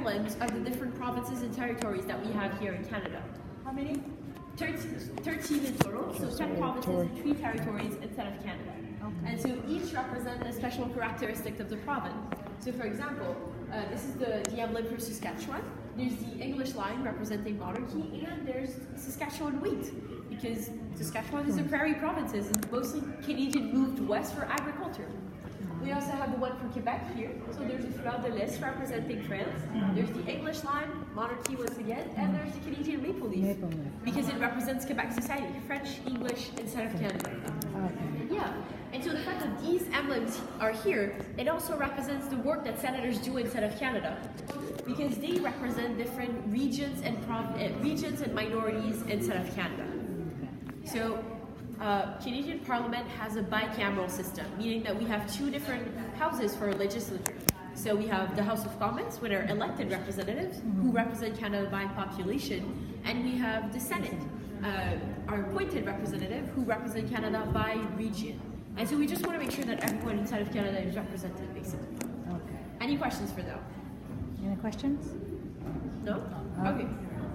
emblems of the different provinces and territories that we have here in Canada. How many? 13 in total, so 10 provinces and 3 territories instead of Canada. Okay. And so each represent a special characteristic of the province. So for example, this is the emblem for Saskatchewan. There's the English line representing monarchy, and there's Saskatchewan wheat, because Saskatchewan is a prairie province and mostly Canadian moved west for agriculture. We also have the one for Quebec here. So there's the Fleur de Lys representing France. There's the English line, monarchy once again, and there's the Canadian maple leaf, because it represents Quebec society, French, English, instead of Canada. Okay. Yeah, and so the fact that these emblems are here, it also represents the work that senators do instead of Canada, because they represent different regions and minorities instead of Canada. So Canadian Parliament has a bicameral system, meaning that we have 2 different houses for legislature. So we have the House of Commons, with our elected representatives who represent Canada by population, and we have the Senate, our appointed representative who represent Canada by region. And so we just want to make sure that everyone inside of Canada is represented, basically. Okay. Any questions for them? Any questions? No? Okay.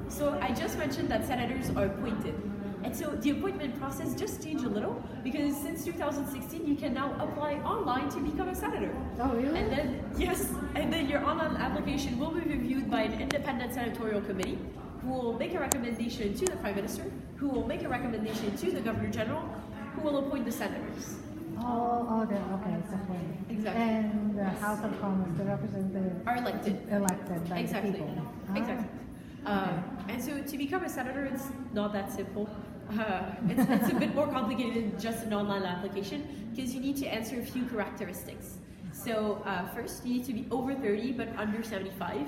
So I just mentioned that senators are appointed. And so the appointment process just changed a little, because since 2016 you can now apply online to become a senator. Oh, really? And then your online application will be reviewed by an independent senatorial committee, who will make a recommendation to the Prime Minister, who will make a recommendation to the Governor General, who will appoint the senators. Okay, it's appointed. Exactly. And the House of Commons, the representatives Are elected. Elected by Exactly. the people. Exactly. And so to become a senator, it's not that simple. It's a bit more complicated than just an online application, because you need to answer a few characteristics. So first, you need to be over 30 but under 75.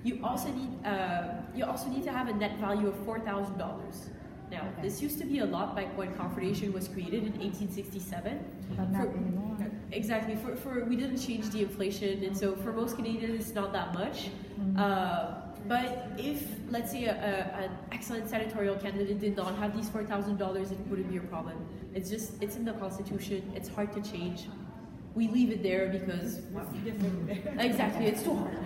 You also need to have a net value of $4,000. Now, this used to be a lot back when Confederation was created in 1867. But not anymore. Exactly. We didn't change the inflation, and so for most Canadians, it's not that much. But if, let's say, an excellent senatorial candidate did not have these $4,000, it wouldn't be a problem. It's in the Constitution. It's hard to change. We leave it there because, exactly, it's too hard.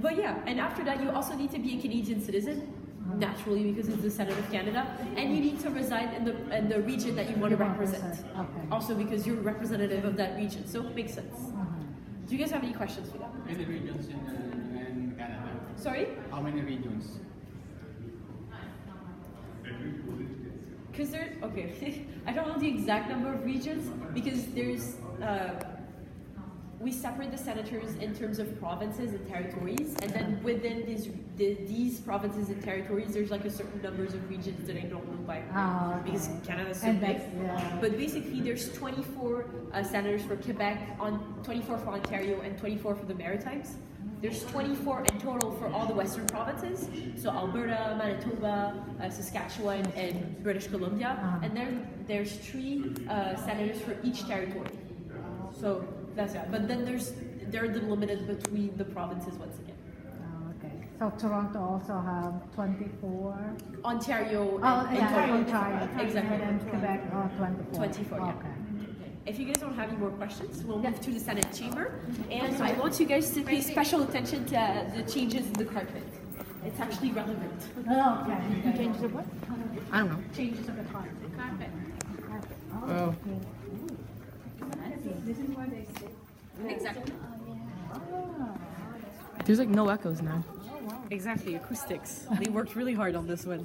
But yeah, and after that, you also need to be a Canadian citizen, naturally, because it's the Senate of Canada, and you need to reside in the region that you want to represent. Okay. Also because you're representative of that region, so it makes sense. Do you guys have any questions for that? Many regions in Canada. Sorry? How many regions? Because okay, I don't know the exact number of regions, because there's, we separate the senators in terms of provinces and territories, and then within these provinces and territories, there's like a certain numbers of regions that I don't know by heart, because Canada's so big. But basically, there's 24 senators for Quebec, 24 for Ontario, and 24 for the Maritimes. There's 24 in total for all the Western provinces, so Alberta, Manitoba, Saskatchewan, and British Columbia, and then there's 3 senators for each territory. So that's it. But then they're delimited between the provinces once again. Okay. So Toronto also have 24. Ontario and Ontario. Exactly. And Quebec 24. 24. Yeah. Okay. If you guys don't have any more questions, we'll move to the Senate chamber. And I want you guys to pay special attention to the changes in the carpet. It's actually relevant. Okay. Changes of what? I don't know. Changes of the carpet. Oh. This is where they sit. Exactly. There's like no echoes now. Exactly, acoustics. They worked really hard on this one.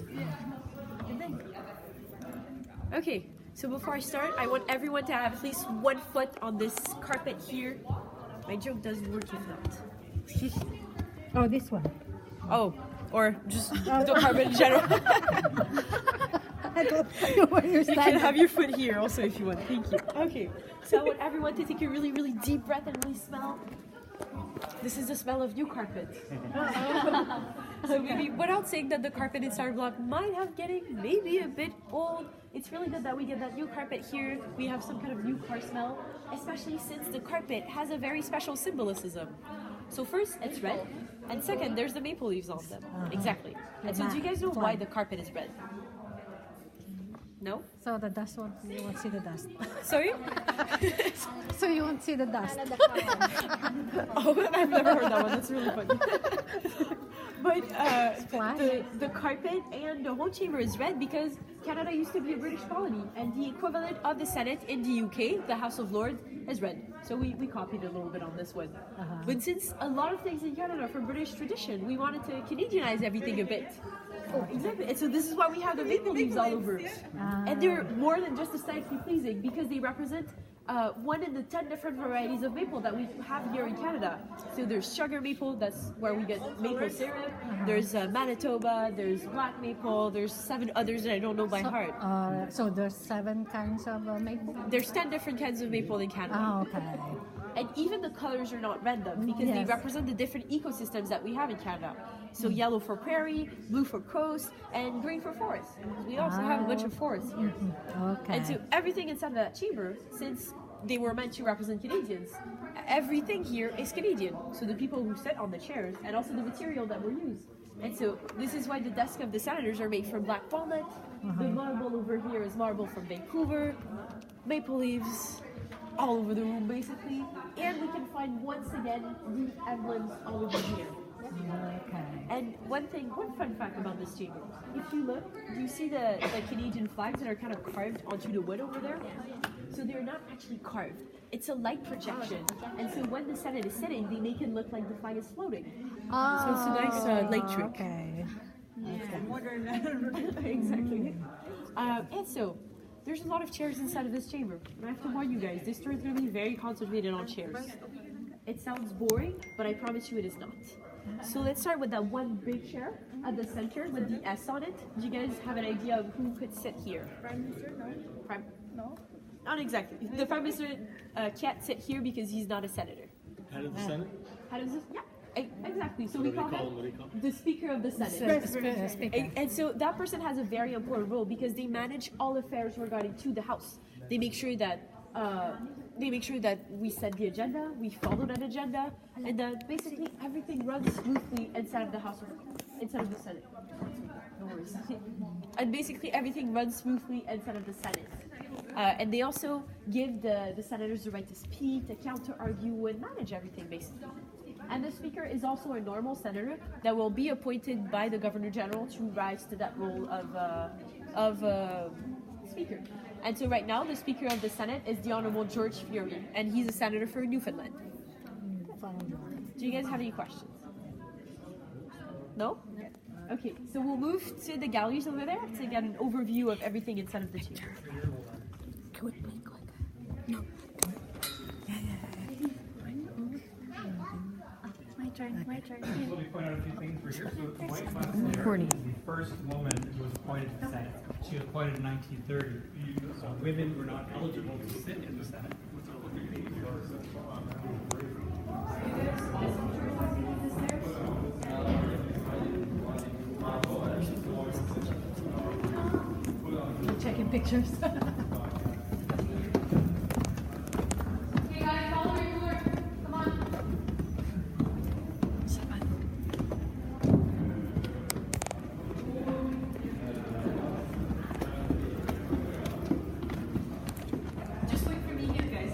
Okay, so before I start, I want everyone to have at least 1 foot on this carpet here. My joke doesn't work if not. Oh, this one. Oh, or just the carpet in general. I don't know where you're You standing. can have your foot here also if you want. Thank you. Okay, so I want everyone to take a really, really deep breath and really smell. This is the smell of new carpet. So maybe, without saying that the carpet in Star Block might have getting maybe a bit old, it's really good that we get that new carpet here. We have some kind of new car smell, especially since the carpet has a very special symbolism. So first, it's red, and second, there's the maple leaves on them. Exactly. And so do you guys know why the carpet is red? No? So the dust won't, you won't see the dust. Sorry? So you won't see the dust. Oh, I've never heard that one. That's really funny. But Flash. the carpet and the whole chamber is red because Canada used to be a British colony, and the equivalent of the Senate in the UK, the House of Lords, is red. So we copied a little bit on this one. But since a lot of things in Canada are from British tradition, we wanted to Canadianize everything a bit. Oh, exactly. And so this is why we have the maple leaves all over. And they're more than just aesthetically pleasing because they represent 1 in the 10 different varieties of maple that we have here in Canada. So there's sugar maple, that's where we get maple syrup. There's Manitoba, there's black maple, there's 7 others that I don't know by heart. So there's 7 kinds of maple? There's 10 different kinds of maple in Canada. Oh, okay. And even the colors are not random because they Yes. represent the different ecosystems that we have in Canada. So yellow for prairie, blue for coast, and green for forest. We also have a bunch of forests here. Okay. And so everything inside of that chamber, since they were meant to represent Canadians, everything here is Canadian. So the people who sit on the chairs and also the material that were used. And so this is why the desks of the senators are made from black walnut. The marble over here is marble from Vancouver, maple leaves all over the room basically. And we can find once again the emblems all over here. Okay. And one fun fact about this chamber, if you look, do you see the Canadian flags that are kind of carved onto the wood over there? So they're not actually carved. It's a light projection. And so when the Senate is sitting, they make it look like the flag is floating. So it's a nice light trick. Okay. Exactly. And so, there's a lot of chairs inside of this chamber. And I have to warn you guys, this tour is going to be very concentrated on chairs. It sounds boring, but I promise you it is not. So let's start with that one big chair at the center with the S on it. Do you guys have an idea of who could sit here? Prime Minister? No. No? Not exactly. The Prime Minister can't sit here because he's not a senator. Head of the Senate? How does this? Yeah. Exactly. So we call him What the Speaker of the Senate. Speaker. And so that person has a very important role because they manage all affairs regarding to the House. They make sure that we set the agenda, we follow that agenda, and that basically everything runs smoothly inside of the House, inside of the Senate. No worries. And basically everything runs smoothly inside of the Senate. And they also give the senators the right to speak, to counter-argue, and manage everything basically. And the Speaker is also a normal senator that will be appointed by the Governor General to rise to that role of Speaker. And so right now, the Speaker of the Senate is the Honorable George Fury, and he's a senator for Newfoundland. Do you guys have any questions? No? Okay, so we'll move to the galleries over there to get an overview of everything inside of the chamber. No. My turn. Let me point out a few things for here. So White I'm recording. the first woman who was appointed to the Senate. She was appointed in 1930. So women were not eligible to sit in the Senate. Checking pictures. Just wait for me here, guys.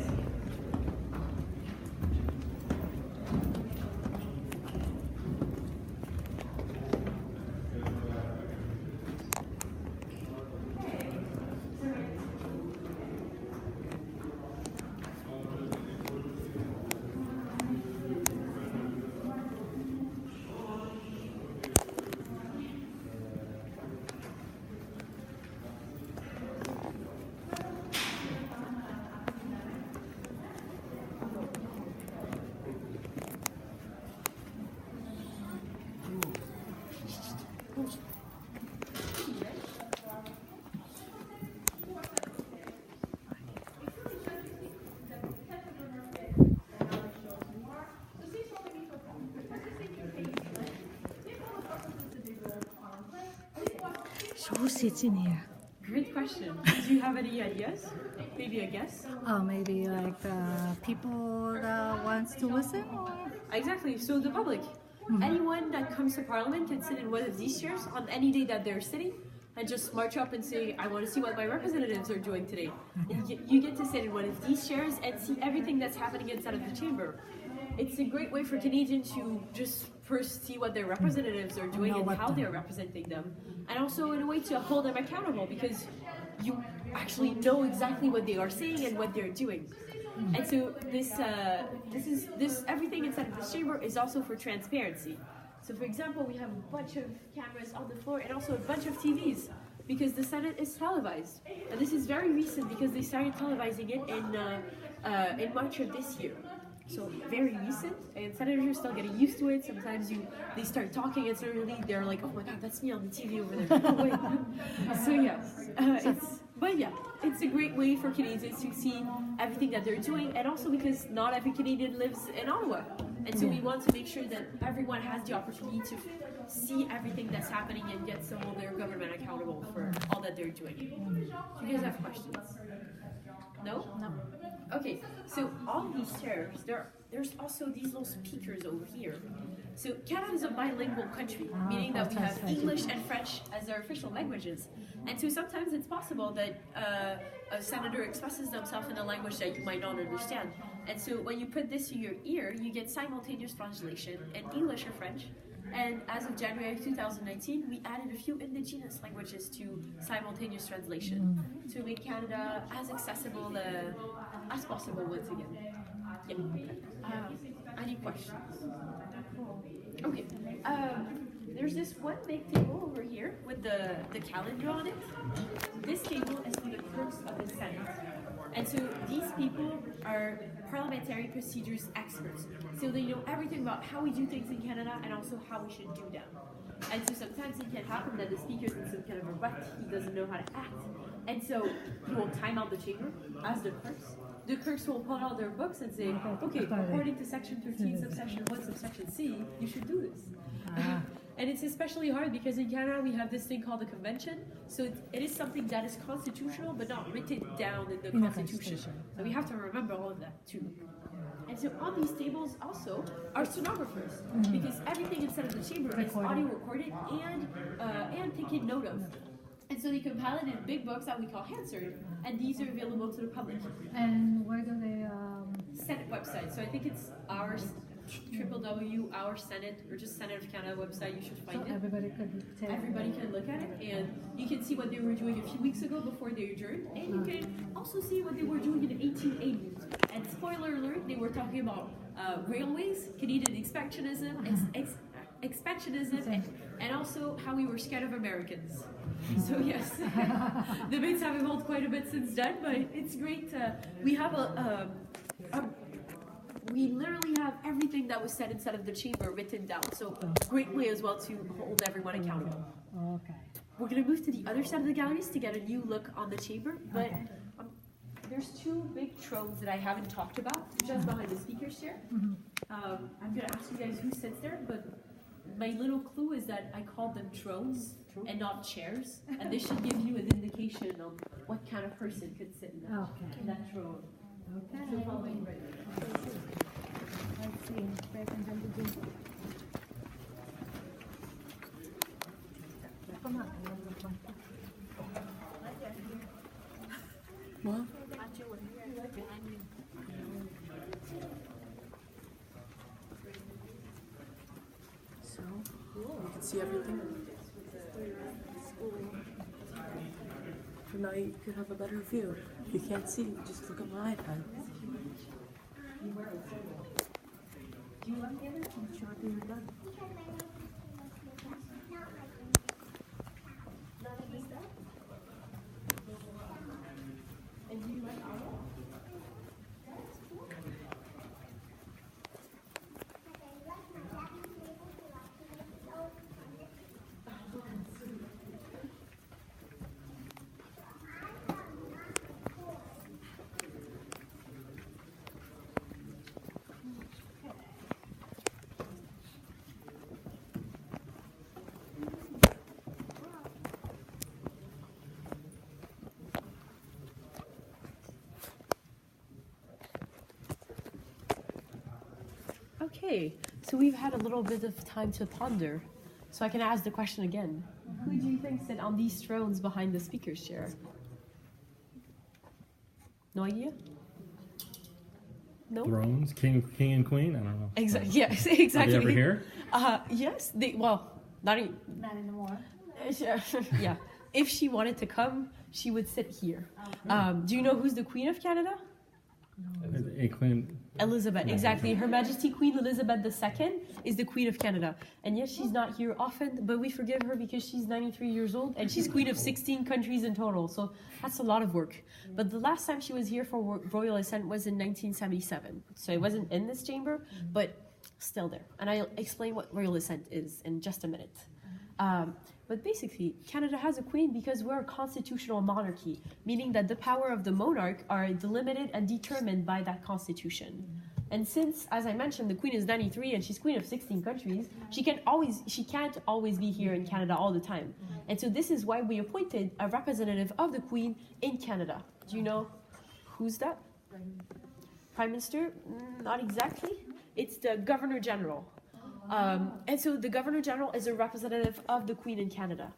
So who sits in here? Great question. Do you have any ideas? Maybe a guess? Maybe like people that wants to listen, or Exactly. So the public. Anyone that comes to Parliament can sit in one of these chairs on any day that they're sitting. and just march up and say, I want to see what my representatives are doing today. And you get to sit in one of these chairs and see everything that's happening inside of the chamber. It's a great way for Canadians to just first see what their representatives are doing and how they're representing them, and also in a way to hold them accountable because you actually know exactly what they are saying and what they're doing. And so this everything inside of this chamber is also for transparency. So for example, we have a bunch of cameras on the floor and also a bunch of TVs because the Senate is televised. And this is very recent because they started televising it in March of this year. So very recent, and senators are still getting used to it. Sometimes they start talking and suddenly they're like, oh my god, that's me on the TV over there. No way. So yeah, it's a great way for Canadians to see everything that they're doing, and also because not every Canadian lives in Ottawa. And so we want to make sure that everyone has the opportunity to see everything that's happening and get some of their government accountable for all that they're doing. Do you guys have questions? No? No. Okay, so on these chairs, there's also these little speakers over here. So Canada is a bilingual country, meaning that we have English and French as our official languages. And so sometimes it's possible that a senator expresses themselves in a language that you might not understand. And so when you put this to your ear, you get simultaneous translation in English or French. And as of January 2019, we added a few indigenous languages to simultaneous translation to make Canada as accessible as possible once again. Yeah. Any questions? Okay. There's this one big table over here with the calendar on it. This table is for the clerks of the Senate. And so these people are parliamentary procedures experts. So they know everything about how we do things in Canada and also how we should do them. And so sometimes it can happen that the speaker's in some kind of a rut, he doesn't know how to act. And so he will time out the chamber as the clerks. The clerks will pull out their books and say, okay, according to section 13, subsection 1, subsection C, you should do this. And it's especially hard because in Canada we have this thing called the convention. So it is something that is constitutional but not written down in the constitution. So we have to remember all of that too. And so on these tables also are stenographers because everything inside of the chamber is audio recorded and taken note of. And so they compile it in big books that we call Hansard, and these are available to the public. And where do they? Senate website. So I think it's our www.our Senate or just Senate of Canada website. You should find it. Everybody could take Everybody can look at it, and you can see what they were doing a few weeks ago before they adjourned, and you can also see what they were doing in 1880. And spoiler alert, they were talking about railways, Canadian expansionism, and also how we were scared of Americans. So yes, debates have evolved quite a bit since then, but it's great. We have we literally have everything that was said inside of the chamber written down. So great way as well to hold everyone accountable. Okay. We're gonna move to the other side of the galleries to get a new look on the chamber, but there's two big thrones that I haven't talked about just behind the speaker's chair. I'm gonna ask you guys who sits there, but my little clue is that I called them thrones and not chairs, and this should give you an indication on what kind of person could sit in that throne. Okay. So follow me right there. Let's see. Back and then we do. Come on. What? So, you can see everything. So now you could have a better view. If you can't see, just look at my iPad. Do you want the other? I'm sure you're done. And do you like owl? Okay, so we've had a little bit of time to ponder. So I can ask the question again. Who do you think sit on these thrones behind the speaker's chair? No idea? No? Thrones, king and queen. I don't know. Exactly. Yes, exactly. Are they ever here? Yes. Not anymore. yeah. If she wanted to come, she would sit here. Do you know who's the Queen of Canada? A queen. Elizabeth, exactly. Her Majesty Queen Elizabeth II is the Queen of Canada. And yes, she's not here often, but we forgive her because she's 93 years old and she's Queen of 16 countries in total. So that's a lot of work. But the last time she was here for royal assent was in 1977. So it wasn't in this chamber, but still there. And I'll explain what royal assent is in just a minute. But basically, Canada has a queen because we're a constitutional monarchy, meaning that the power of the monarch are delimited and determined by that constitution. And since, as I mentioned, the queen is 93 and she's queen of 16 countries, she can't always be here in Canada all the time. And so this is why we appointed a representative of the queen in Canada. Do you know who's that? Prime Minister? Not exactly. It's the Governor General. And so the Governor General is a representative of the Queen in Canada.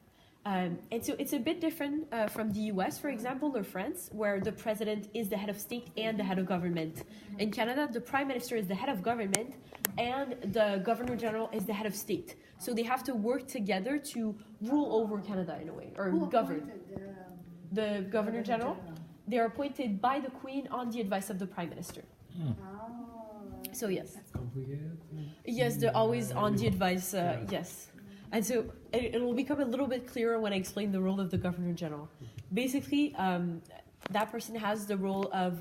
And so it's a bit different from the US, for example, or France, where the President is the head of state and the head of government. In Canada, the Prime Minister is the head of government and the Governor General is the head of state. So they have to work together to rule over Canada in a way, or govern. The Governor General, they are appointed by the Queen on the advice of the Prime Minister. So yes. Yes, they're always on the advice, yes. And so it will become a little bit clearer when I explain the role of the Governor General. Basically, that person has the role of,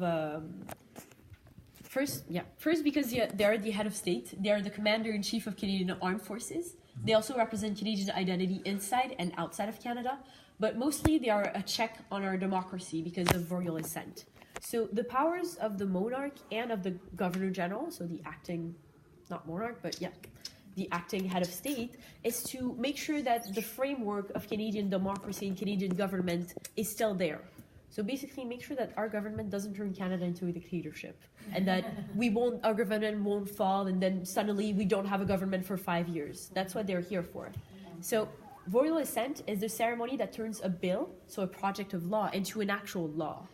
first because they're the head of state, they're the Commander-in-Chief of Canadian Armed Forces. They also represent Canadian identity inside and outside of Canada, but mostly they are a check on our democracy because of royal assent. So the powers of the monarch and of the Governor General, so the acting, not monarch, but yeah, the acting head of state, is to make sure that the framework of Canadian democracy and Canadian government is still there. So basically make sure that our government doesn't turn Canada into a dictatorship and that our government won't fall and then suddenly we don't have a government for 5 years. That's what they're here for. So royal assent is the ceremony that turns a bill, so a project of law, into an actual law.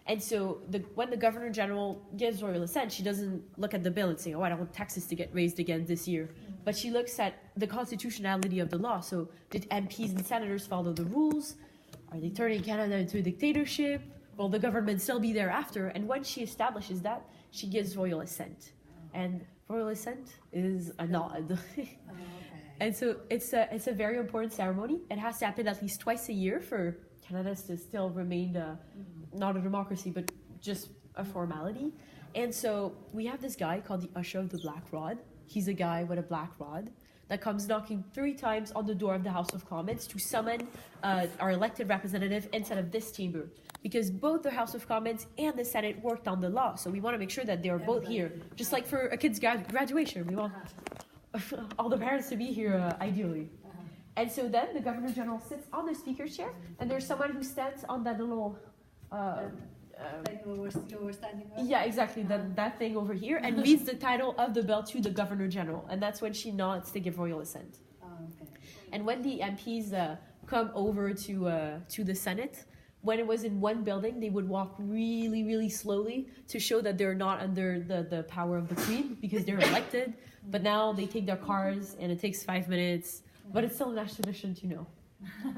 And so when the Governor General gives royal assent, she doesn't look at the bill and say, oh, I don't want taxes to get raised again this year. But she looks at the constitutionality of the law. So did MPs and senators follow the rules? Are they turning Canada into a dictatorship? Will the government still be there after? And when she establishes that, she gives royal assent. And royal assent is a nod. And so it's a very important ceremony. It has to happen at least twice a year for Canada to still remain not a democracy, but just a formality. And so we have this guy called the Usher of the Black Rod. He's a guy with a black rod that comes knocking 3 times on the door of the House of Commons to summon our elected representative inside of this chamber. Because both the House of Commons and the Senate worked on the law. So we want to make sure that they are both here. Just like for a kid's graduation, we want all the parents to be here, ideally. And so then the Governor General sits on the speaker's chair, and there's someone who stands on that little... like you were standing up? Yeah, exactly, that thing over here, and reads the title of the bill to the Governor General, and that's when she nods to give royal assent. Oh, okay. And when the MPs come over to the Senate, when it was in one building, they would walk really, really slowly to show that they're not under the power of the Queen, because they're elected, but now they take their cars, and it takes 5 minutes, but it's still a nice tradition to know.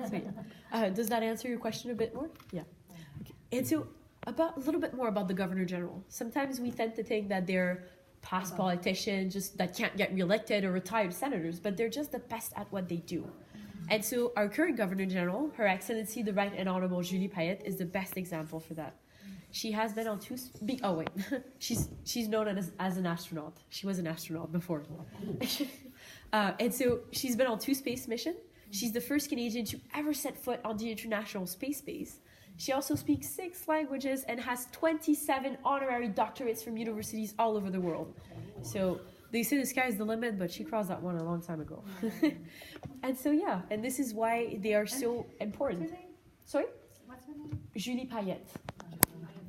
So yeah. Does that answer your question a bit more? Yeah. Okay. And so, a little bit more about the Governor General. Sometimes we tend to think that they're past politicians just that can't get reelected or retired senators, but they're just the best at what they do. And so our current Governor General, Her Excellency the Right and Honorable Julie Payette, is the best example for that. She has been on she's known as an astronaut. She was an astronaut before. And so she's been on 2 space missions. She's the first Canadian to ever set foot on the International Space Base. She also speaks 6 languages and has 27 honorary doctorates from universities all over the world. So they say the sky is the limit, but she crossed that one a long time ago. And so yeah, and this is why they are so important. What's her name? Sorry? What's her name? Julie Payette.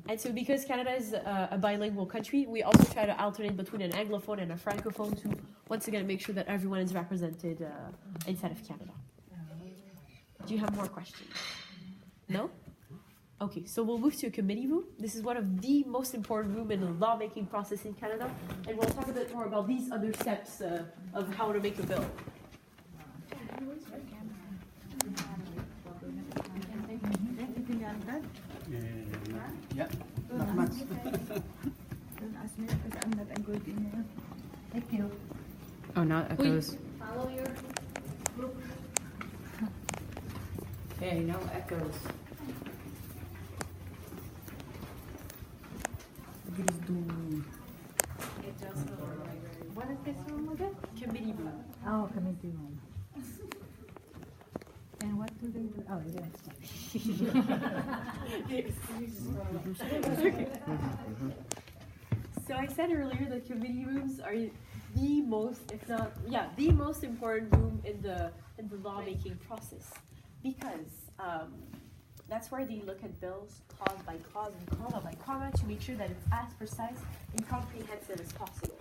And so because Canada is a bilingual country, we also try to alternate between an Anglophone and a Francophone to, once again, make sure that everyone is represented inside of Canada. Do you have more questions? No? Okay, so we'll move to a committee room. This is one of the most important rooms in the lawmaking process in Canada, and we'll talk a bit more about these other steps of how to make a bill. Yeah, not much. Thank you. Oh, now it echoes. Follow your group. Okay, no echoes. What is this room again? Committee room. Oh, committee room. And what do they do? Oh, So I said earlier that committee rooms are the most, if not, the most important room in the lawmaking process, because that's where they look at bills clause by clause and comma by comma to make sure that it's as precise and comprehensive as possible.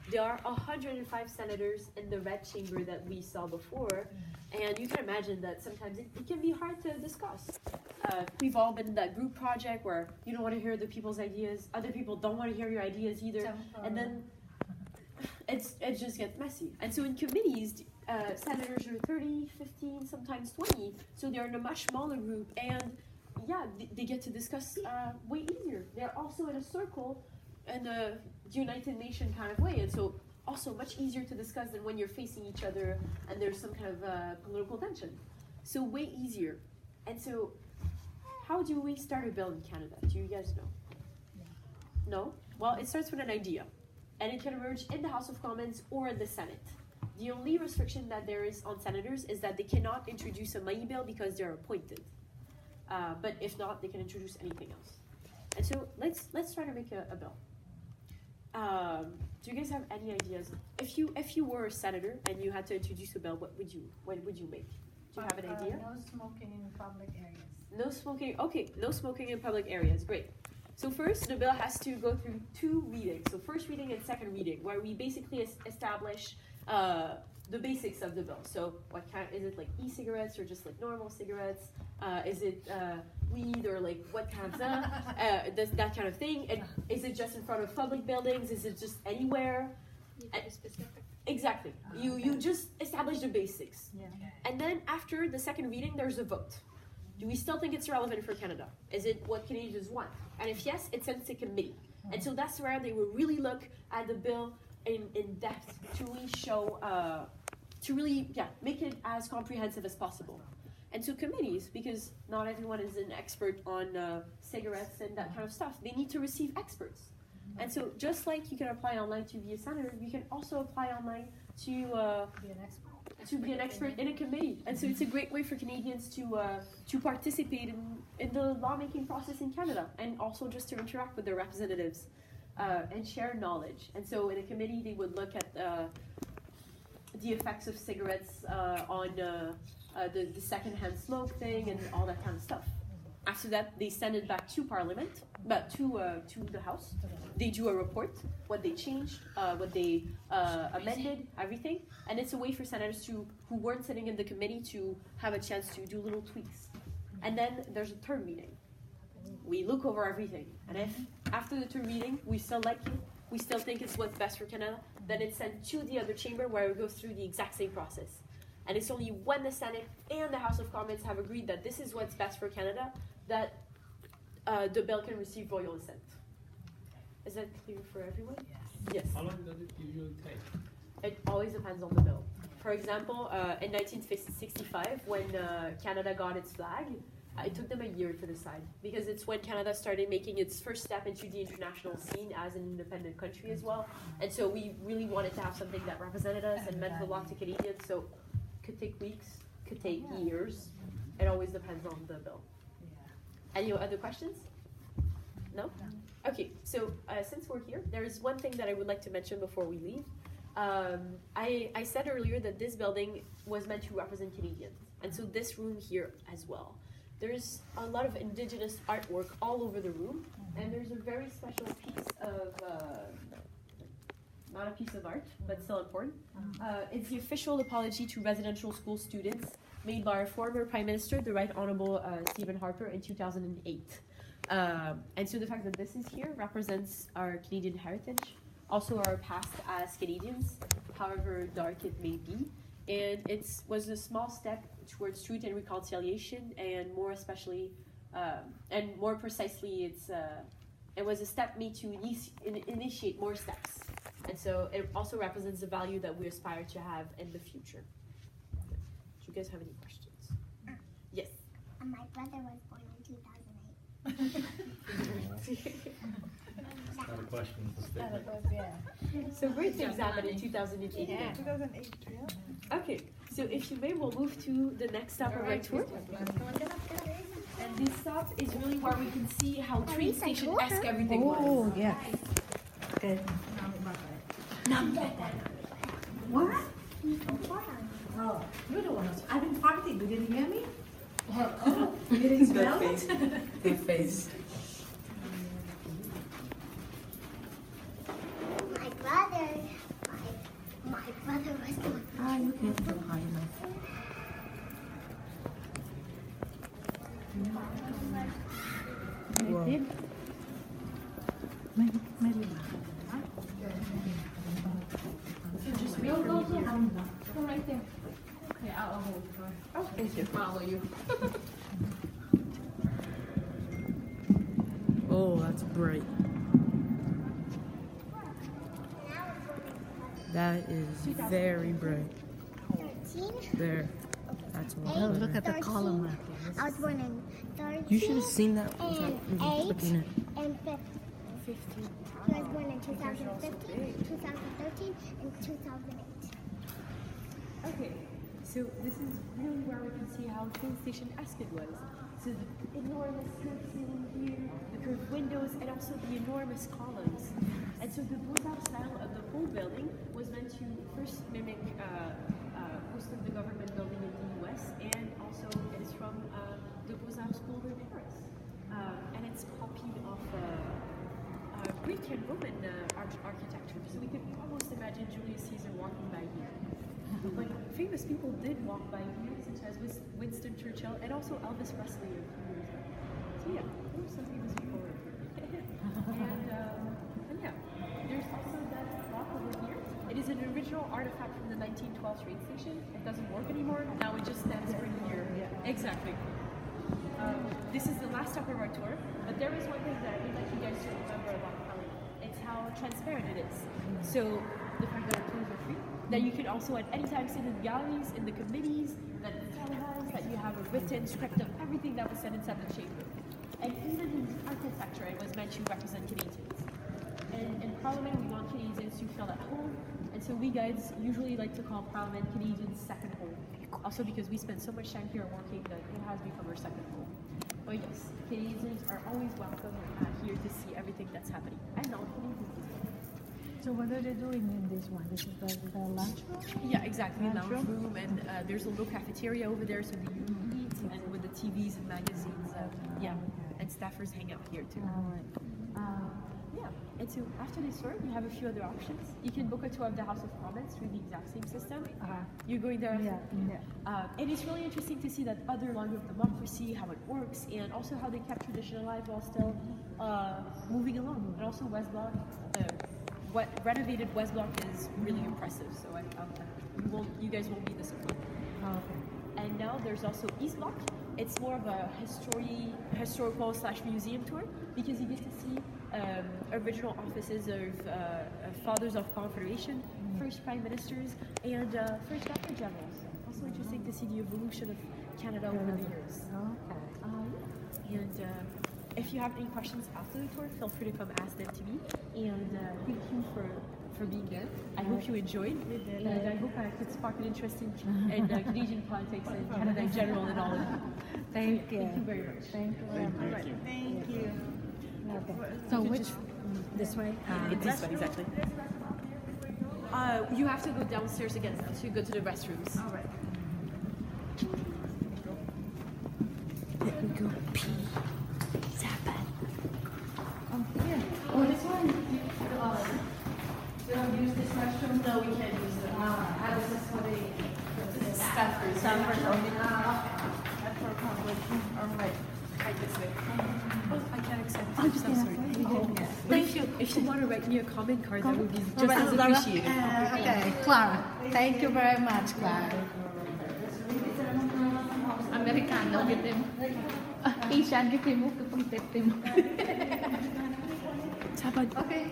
There are 105 senators in the red chamber that we saw before, and you can imagine that sometimes it can be hard to discuss. We've all been in that group project where you don't want to hear other people's ideas, other people don't want to hear your ideas either, and then it just gets messy. And so in committees, senators are 30, 15, sometimes 20, so they're in a much smaller group, and they get to discuss way easier. They're also in a circle in a United Nations kind of way, and so also much easier to discuss than when you're facing each other and there's some kind of political tension. So way easier. And so how do we start a bill in Canada? Do you guys know? No? Well, it starts with an idea, and it can emerge in the House of Commons or in the Senate. The only restriction that there is on senators is that they cannot introduce a money bill because they're appointed. But if not, they can introduce anything else. And so let's try to make a bill. Do you guys have any ideas? If you were a senator and you had to introduce a bill, what would you make? Do you have an idea? No smoking in public areas. No smoking. Okay, no smoking in public areas. Great. So first, the bill has to go through 2 readings. So first reading and second reading, where we basically establish the basics of the bill. So what kind? Is it like e-cigarettes or just like normal cigarettes? Is it weed or like what kind of that kind of thing? And is it just in front of public buildings? Is it just anywhere? Specific. Exactly. You just establish the basics. Yeah. And then after the second reading, there's a vote. Do we still think it's relevant for Canada? Is it what Canadians want? And if yes, it's sent to committee. And so that's where they will really look at the bill in depth to really show, make it as comprehensive as possible. And so committees, because not everyone is an expert on cigarettes and that kind of stuff, they need to receive experts. And so just like you can apply online to be a senator, you can also apply online to be an expert in a committee. And so it's a great way for Canadians to participate in the lawmaking process in Canada, and also just to interact with their representatives and share knowledge. And so in a committee, they would look at the effects of cigarettes on the secondhand smoke thing and all that kind of stuff. After that, they send it back to Parliament, but to the House. They do a report, what they changed, what they amended, everything. And it's a way for senators who weren't sitting in the committee to have a chance to do little tweaks. And then there's a third reading. We look over everything. And if after the third reading, we still like it, we still think it's what's best for Canada, then it's sent to the other chamber where it goes through the exact same process. And it's only when the Senate and the House of Commons have agreed that this is what's best for Canada that the bill can receive royal assent. Is that clear for everyone? Yes. How long does it usually take? It always depends on the bill. For example, in 1965, when Canada got its flag, it took them a year to decide, because it's when Canada started making its first step into the international scene as an independent country as well. And so we really wanted to have something that represented us and meant a lot to Canadians. So it could take weeks, could take years. It always depends on the bill. Any other questions? No? Okay, so since we're here, there is one thing that I would like to mention before we leave. I said earlier that this building was meant to represent Canadians, and so this room here as well. there's a lot of indigenous artwork all over the room, and there's a very special piece of, not a piece of art, but still important. It's the official apology to residential school students made by our former Prime Minister, the Right Honorable Stephen Harper, in 2008. And so the fact that this is here represents our Canadian heritage, also our past as Canadians, however dark it may be. And it was a small step towards truth and reconciliation, and more especially, and more precisely, it was a step made to initiate more steps. And so it also represents the value that we aspire to have in the future. Do you guys have any questions? Yes. My brother was born in 2008. Not a question, it's a statement. So great things happened in 2008. Yeah, 2008. Yeah. Okay, so if you may, we'll move to the next stop of our tour. And this stop is really where we can see how train station-esque everything was. Oh, yeah. Good. What? Oh, you're the one. I've been farting. You didn't hear me? You didn't smell it? Good face. My brother was the one. Ah, you can't go high enough. Whoa. Go right there. Okay, I'll hold the door. Oh, thank you. Follow you. Oh, that's bright. That is very bright. 13? There. That's a lot Oh, better. look at the 13. column up here. I was born in 13. You should have seen that And without looking 8 at. and 15. I was born in 2015, 2013, and 2008. Okay, so this is really where we can see how train station-esque it was. So the enormous curved ceiling here, the curved windows, and also the enormous columns. And so the Beaux-Arts style of the whole building was meant to first mimic most of the government building in the US, and also it is from the Beaux-Arts School in Paris. And it's copied off Greek and Roman architecture. So we could almost imagine Julius Caesar walking by here. Like, famous people did walk by here, such as Winston Churchill and also Elvis Presley a few years ago. So yeah, there were some famous people over here. and yeah, there's also that clock over here. It is an original artifact from the 1912 train station. It doesn't work anymore. Now it just stands for here. Yeah. Exactly. This is the last stop of our tour, but there is one thing that I would like you guys to remember about Pelly. It's how transparent it is. So the fact that our tours are free, that you can also at any time sit in the galleries, in the committees, that it's televised, that you have a written script of everything that was said inside the chamber. And even in architecture, it was meant to represent Canadians. And in Parliament, we want Canadians to feel at home, and so we guides usually like to call Parliament Canadians' second home. Also because we spend so much time here working that it has become our second home. But yes, Canadians are always welcome here to see everything that's happening. And non-Canadians as well. So what are they doing in this one? This is the lunch room? Yeah, exactly. Lunch Lounge room, and there's a little cafeteria over there, so that you can eat, and with the TVs and magazines. Yeah, and staffers hang out here too. All right. Yeah, and so after this tour, you have a few other options. You can book a tour of the House of Commons through the exact same system. You're going there. Yeah. And it's really interesting to see that other line of democracy, how it works, and also how they kept tradition alive while still moving along. And also West Block, what renovated West Block is really impressive. So you guys won't be disappointed. And now there's also East Block. It's more of a historical/museum tour because you get to see original offices of Fathers of Confederation, first Prime Ministers, and first Governor Generals. Also interesting to see the evolution of Canada over the years. Okay. And if you have any questions after the tour, feel free to come ask them to me. And thank you for being there. I hope you enjoyed, and I hope I could spark an interest in Canadian politics and Canada in general and all of you. Thank you. Thank you very much. Thank you very much. Thank you. Okay. So which this way? This way, exactly. You have to go downstairs again, so you go to the restrooms. All right. We go pee. Zapan. Oh, here. Oh, this one. We don't use this restroom? No, we can't use it. How does this for the Stanford? Stanford only. That's for public. All right. Right this way. Oh, I can't accept. I'm so sorry. Thank you. If you want to write me a comment card, that would be just as appreciated. Okay, Clara. Thank you very much, Clara. Americano gitu. Asian gitu mo kapag tete mo. Okay,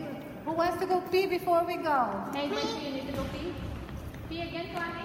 who wants to go pee before we go? Hey, you need to go pee? Pee again, Kwame?